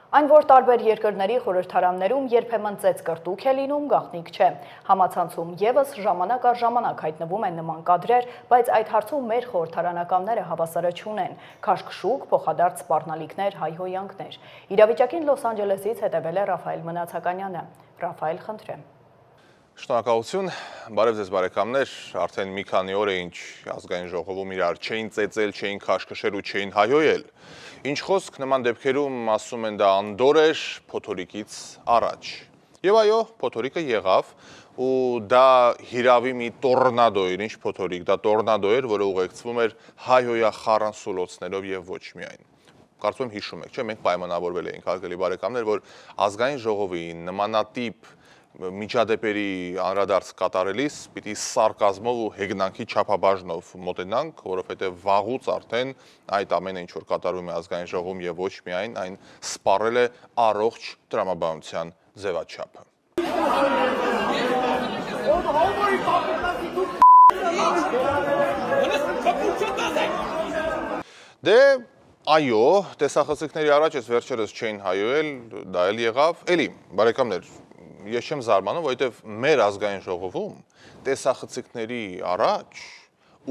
Այն, որ տարբեր երկրների խորհրդարաններում երբեմն ծեծկրտուք է լինում, գաղտնիք չէ։ Համացանցում ևս ժամանակ առ ժամանակ հայտնվում են նման կադրեր, բայց այդ հարցում մեր խորհրդարանականները հավասարը չունեն։ Քաշքշուկ, փոխադարձ սպառնալիքներ, հայհոյանքներ։ Իրավիճակին Լոս Անջելեսից հետևել է Ռաֆայել Մնացականյանը։ Ռաֆայել, խնդրեմ։ Շնորհակալություն, բարև ձեզ բարեկամներ, արդեն մի քանի օր է ինչ ազգային ժողովում իրար չէին ծեծել, չէին քաշքշել ու չէին հայհոյել։ Ինչ խոսք նման դեպքերում ասում են դա անդոր էր փոթորիկից առաջ։ Եվ այո, փոթորիկը եղավ ու դա հիրավի մի տորնադո էր, ինչ փոթորիկ, դա տորնադո էր, որը ուղեկցվում էր հայհոյախառն սուլոցներով եւ ոչ միայն։ Կարծում եմ հիշում եք, չէ՞, մենք պայմանավորվել էինք, հարգելի բարեկամներ, որ ազգային ժողովի նմանատիպ միջադեպերի անդրադարձ կատարելիս պիտի սարկազմով ու հեգնանքի չափաբաժնով մոտենանք, որովհետև վաղուց արդեն այդ ամենը ինչ որ կատարվում է ազգային ժողովում եւ ոչ միայն այն սպառել է առողջ տրամաբանության ձևաչափը։ Դե այո, տեսախցիկների առաջ ես վերջերս չէին հայոյել, դա էլ եղավ, էլի, բարեկամներ, ես չեմ զարմանում, որովհետև մեր ազգային ժողովում տեսախցիկների առաջ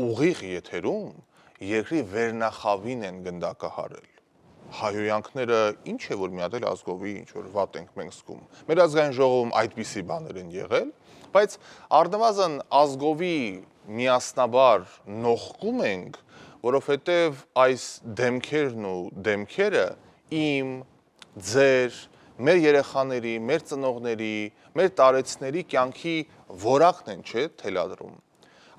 ուղիղ եթերում երկրի վերնախավին են գնդակահարել։ Հայհոյանքները ինչ է որ մի հատ էլ ազգովի ինչ որ վատ ենք մենք զգում։ Մեր ազգային ժողովում այդպիսի բաներ են եղել, բայց առնվազն ազգովի միասնաբար նողկում ենք, որովհետև այս դեմքերն ու դեմքերը իմ, ձեր, մեր երեխաների, մեր ծնողների, մեր տարեցների կյանքի որակն են, չէ, թելադրում։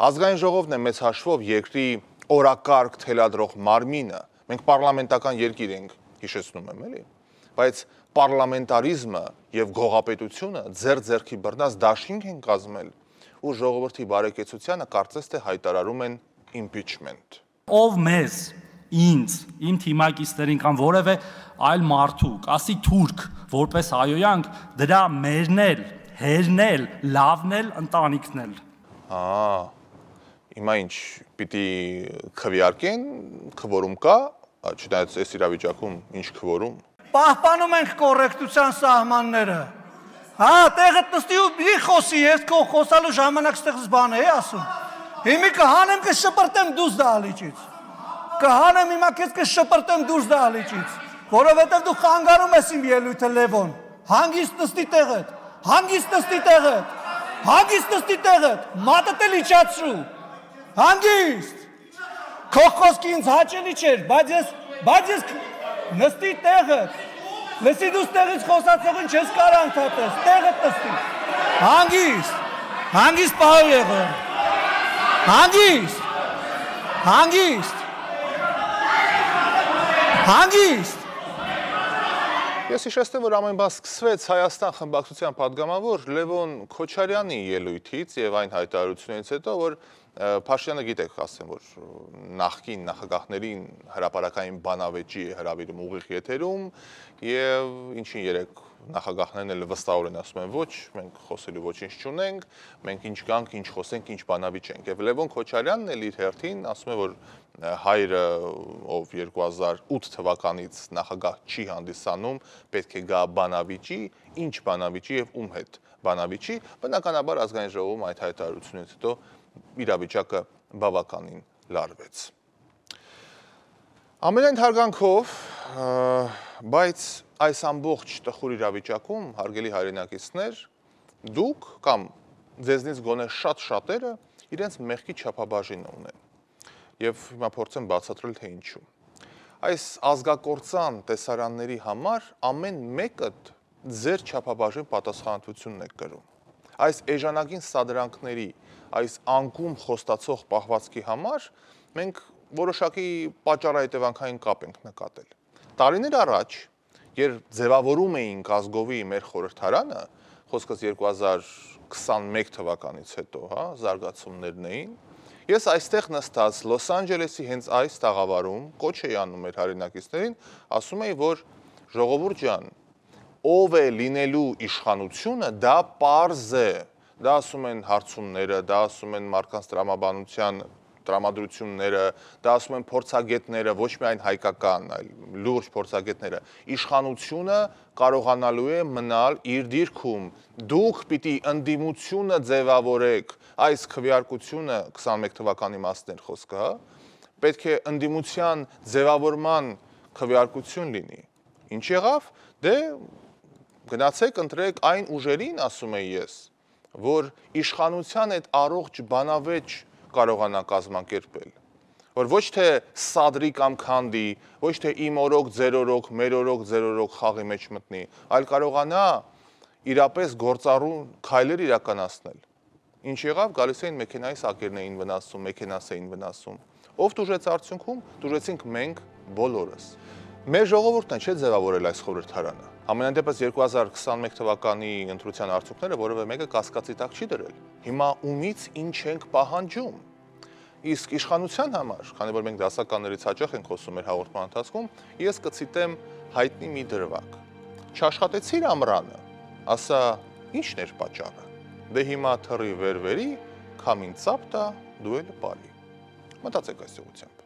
Ազգային ժողովն է մեծ հաշվով երկրի օրակարգ թելադրող մարմինը, մենք պարլամենտական երկիր ենք, հիշեցնում եմ, էլի, բայց պարլամենտարիզմը եւ գողապետությունը ձեռքի բռնած դաշինք են կազմել ու ժողովրդի բարեկեցությանը կարծես թե հայտարարում են impeachment։ Ով մեզ, ինձ, իմ թիմակիցներին կամ որևէ այլ մարդու, ասի թուրք, որպես հայոյանք, դրա մերնել, հերնել, լավնել, ընտանիքնել։ Հիմա ինչ, պիտի քվեարկեն, քվորում կա, չնայած այս իրավիճակում ինչ քվորում։ Պահպանում ենք կոռեկտության սահմանները։ Հա, տեղը նստի ու մի խոսի, ես քո խոսալու ժամանակ ստեղից բան է ասում։ Հիմի կհանեմ կշպրտեմ դուրս դահլիճից։ Կհանեմ հիմա քեզ կշպրտեմ դուրս դահլիճից, որովհետև դու խանգարում ես իմ ելույթը Լևոն։ Հանգիստ նստի տեղդ, հանգիստ նստի տեղդ, հանգիստ նստի տեղդ, մատդ էլ իջացրու։ Հանգիստ։ Քո խոսքը ինձ հաճելի չէր, բայց ես նստի տեղդ։ Լսի դու տեղից խոսացողին չես կարող ընդհատես, տեղդ նստի։ Հանգիստ։ Հանգիստ պահ եղել։ Հանգիստ։ Հանգիստ։ Հանգիստ։ Ես հիշեցնեմ, որ ամեն բան սկսվեց Հայաստան խմբակցության падգամավոր Լևոն Քոչարյանի ելույթից եւ այն հայտարարությունից հետո, որ Փաշինյանը գիտեք, ասեմ, որ նախկին նախագահներին հրապարակային բանավեճի հրավիրում ուղիղ եթերում եւ ինչին երեք նախագահներն էլ վստահորեն ասում են ոչ, մենք խոսելու ոչինչ չունենք, մենք ինչ գանք, ինչ խոսենք, ինչ բանավիճենք։ Եվ Լևոն Քոչարյանն էլ իր հերթին ասում է, որ հայրը, ով 2008 թվականից նախագահ չի հանդիսանում, պետք է գա բանավիճի, ինչ բանավիճի եւ ում հետ բանավիճի, բնականաբար ազգային ժողովում այդ հայտարարությունից հետո իրավիճակը բավականին լարվեց։ Ամենայն հարգանքով, բայց այս ամբողջ տխուր իրավիճակում, հարգելի հայրենակիցներ, դուք կամ ձեզնից գոնե շատ-շատերը իրենց մեղքի չափաբաժինը ունեն։ Եվ հիմա փորձեմ բացատրել, թե ինչու։ Այս ազգակործան տեսարանների համար ամեն մեկը ձեր չափաբաժին պատասխանատվությունն է կրում։ Այս էժանագին սադրանքների, այս անկում խոստացող պահվածքի համար մենք որոշակի պատճառահետևանքային կապ ենք նկատել։ Տարիներ առաջ, երբ ձևավորում էինք ազգովի մեր խորհրդարանը, խոսքս 2021 թվականից հետո, զարգացումներն էին, ես այստեղ նստած Լոս Անջելեսի հենց այս տաղավարում կոչ էի անում մեր հայրենակիցներին, ասում էի, որ ժողովուրդ ջան, ով է լինելու իշխանությունը, դա պարզ է, դա ասում են հարցումները, դա ասում են մարդկանց տրամաբանության տրամադրությունները, դա ասում են փորձագետները, ոչ միայն հայկական, այլ լուրջ փորձագետները, իշխանությունը կարողանալու է մնալ իր դիրքում։ Դուք պիտի ընդդիմությունը ձևավորեք, այս քվեարկությունը 21 թվականի մասն էր խոսքը, հա, պետք է ընդդիմության ձևավորման քվեարկություն լինի։ Ինչ եղավ, դե գնացեք ընտրեք այն ուժերին, ասում եմ ես, որ իշխանության այդ առողջ բանավեճ կարողանա կազմակերպել, որ ոչ թե սադրի կամ քանդի, ոչ թե իմ օրոք, ձեր օրոք, մեր օրոք, ձեր օրոք խաղի մեջ մտնի, այլ կարողանա իրապես գործառու քայլեր իրականացնել։ Ինչ եղավ, գալիս էին մեքենայի սակերն էին վնասում, մեքենաս էին վնասում։ Ով տուժեց արդյունքում, տուժեցինք մենք բոլորս։ Մեր ժողովուրդն է չէ ձևավորել այս խորհրդարանը։ Համենայն դեպս 2021 թվականի ընտրության արդյունքները որևէ մեկը կասկածի տակ չի դրել։ Հիմա ումից ինչ ենք պահանջում։ Իսկ իշխանության համար, քանի որ մենք դասականներից հաճախ ենք խոսում մեր հաղորդման ընթացքում, ես կցիտեմ հայտնի մի դրվագ։ Չաշխատեցիր ամռանը, ասա ի՞նչն էր պատճառը։ Դե հիմա թռի վեր-վերի, քամին ծապ տա, դու էլ պարի։ Մտածեք այս ուղղությամբ։